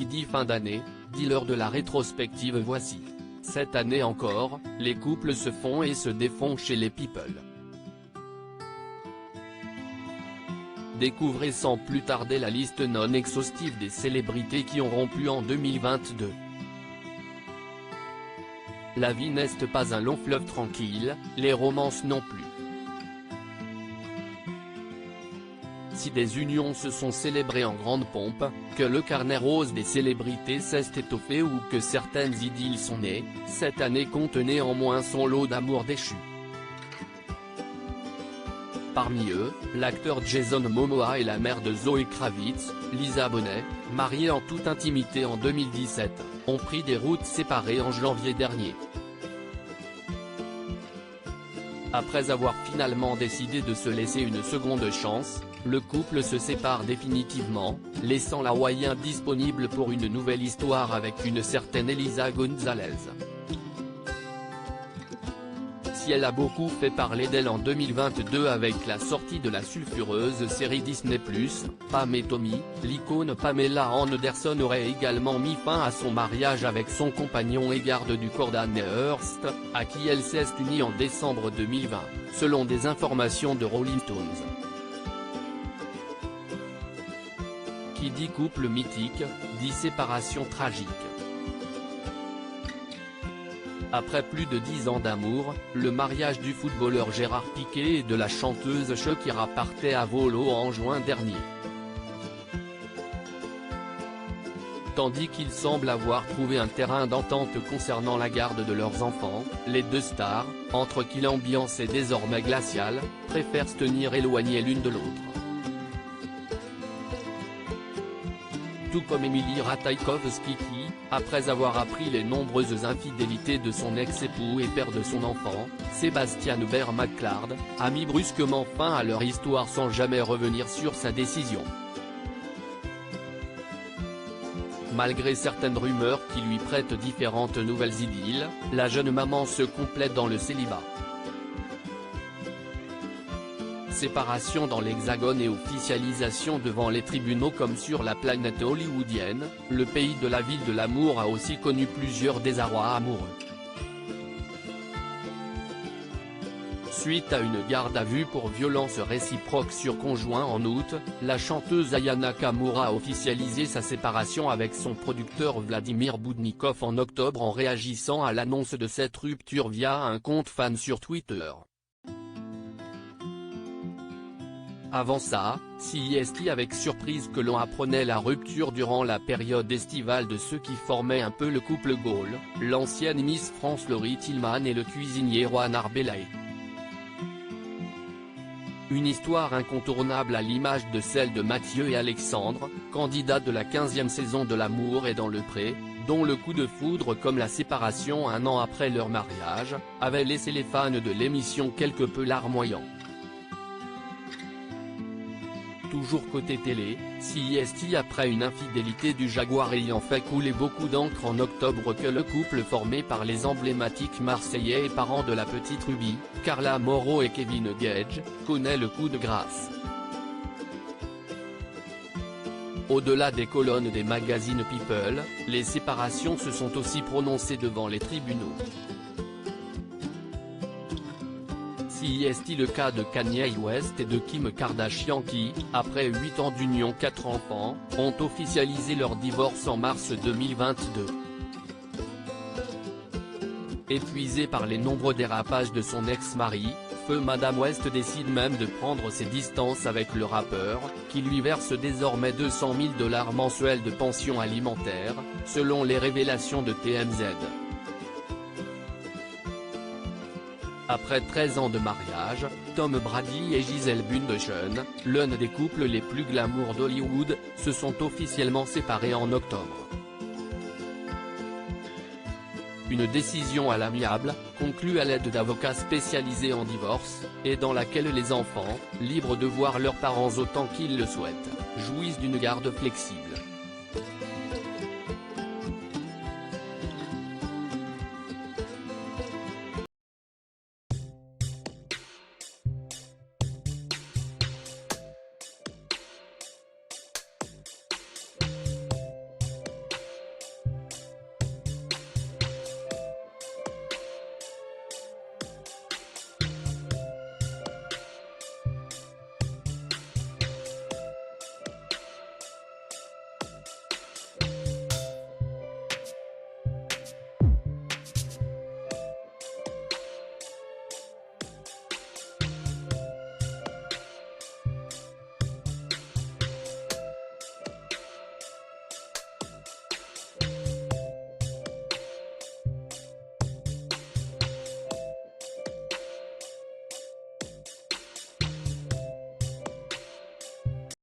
qui dit fin d'année, dit l'heure de la rétrospective. Voici. Cette année encore, les couples se font et se défont chez les people. Découvrez sans plus tarder la liste non exhaustive des célébrités qui ont rompu en 2022. La vie n'est pas un long fleuve tranquille, les romances non plus. Si des unions se sont célébrées en grande pompe, que le carnet rose des célébrités s'est étoffé ou que certaines idylles sont nées, cette année compte néanmoins son lot d'amour déchu. Parmi eux, l'acteur Jason Momoa et la mère de Zoé Kravitz, Lisa Bonet, mariés en toute intimité en 2017, ont pris des routes séparées en janvier dernier. Après avoir finalement décidé de se laisser une seconde chance, le couple se sépare définitivement, laissant la Hawaïen disponible pour une nouvelle histoire avec une certaine Elisa González. Si elle a beaucoup fait parler d'elle en 2022 avec la sortie de la sulfureuse série Disney+, Pam et Tommy, l'icône Pamela Anderson aurait également mis fin à son mariage avec son compagnon et garde du corps Dan Hurst, à qui elle s'est unie en décembre 2020, selon des informations de Rolling Stones. Qui dit couple mythique, dit séparation tragique. Après plus de 10 ans d'amour, le mariage du footballeur Gérard Piqué et de la chanteuse Shakira partait à volo en juin dernier. Tandis qu'ils semblent avoir trouvé un terrain d'entente concernant la garde de leurs enfants, les deux stars, entre qui l'ambiance est désormais glaciale, préfèrent se tenir éloignées l'une de l'autre. Tout comme Emily Ratajkowski qui, après avoir appris les nombreuses infidélités de son ex-époux et père de son enfant, Sebastian Hubert-McClard, a mis brusquement fin à leur histoire sans jamais revenir sur sa décision. Malgré certaines rumeurs qui lui prêtent différentes nouvelles idylles, la jeune maman se complète dans le célibat. Séparation dans l'Hexagone et officialisation devant les tribunaux comme sur la planète hollywoodienne, le pays de la ville de l'amour a aussi connu plusieurs désarrois amoureux. Suite à une garde à vue pour violence réciproque sur conjoint en août, la chanteuse Aya Nakamura a officialisé sa séparation avec son producteur Vladimir Boudnikov en octobre en réagissant à l'annonce de cette rupture via un compte fan sur Twitter. Avant ça, CIST avec surprise que l'on apprenait la rupture durant la période estivale de ceux qui formaient un peu le couple Gaul, l'ancienne Miss France Laurie Tillman et le cuisinier Juan Arbelaez. Une histoire incontournable à l'image de celle de Mathieu et Alexandre, candidats de la 15e saison de L'amour est dans le pré, dont le coup de foudre comme la séparation un an après leur mariage, avait laissé les fans de l'émission quelque peu larmoyants. Toujours côté télé, CIST après une infidélité du Jaguar ayant fait couler beaucoup d'encre en octobre que le couple formé par les emblématiques Marseillais et parents de la petite Ruby, Carla Morrow et Kevin Gage, connaît le coup de grâce. Au-delà des colonnes des magazines People, les séparations se sont aussi prononcées devant les tribunaux. CIST le cas de Kanye West et de Kim Kardashian qui, après 8 ans d'union 4 enfants, ont officialisé leur divorce en mars 2022. Épuisée par les nombreux dérapages de son ex-mari, Feu Madame West décide même de prendre ses distances avec le rappeur, qui lui verse désormais 200 000 $ mensuels de pension alimentaire, selon les révélations de TMZ. Après 13 ans de mariage, Tom Brady et Gisele Bündchen, l'un des couples les plus glamour d'Hollywood, se sont officiellement séparés en octobre. Une décision à l'amiable, conclue à l'aide d'avocats spécialisés en divorce, et dans laquelle les enfants, libres de voir leurs parents autant qu'ils le souhaitent, jouissent d'une garde flexible.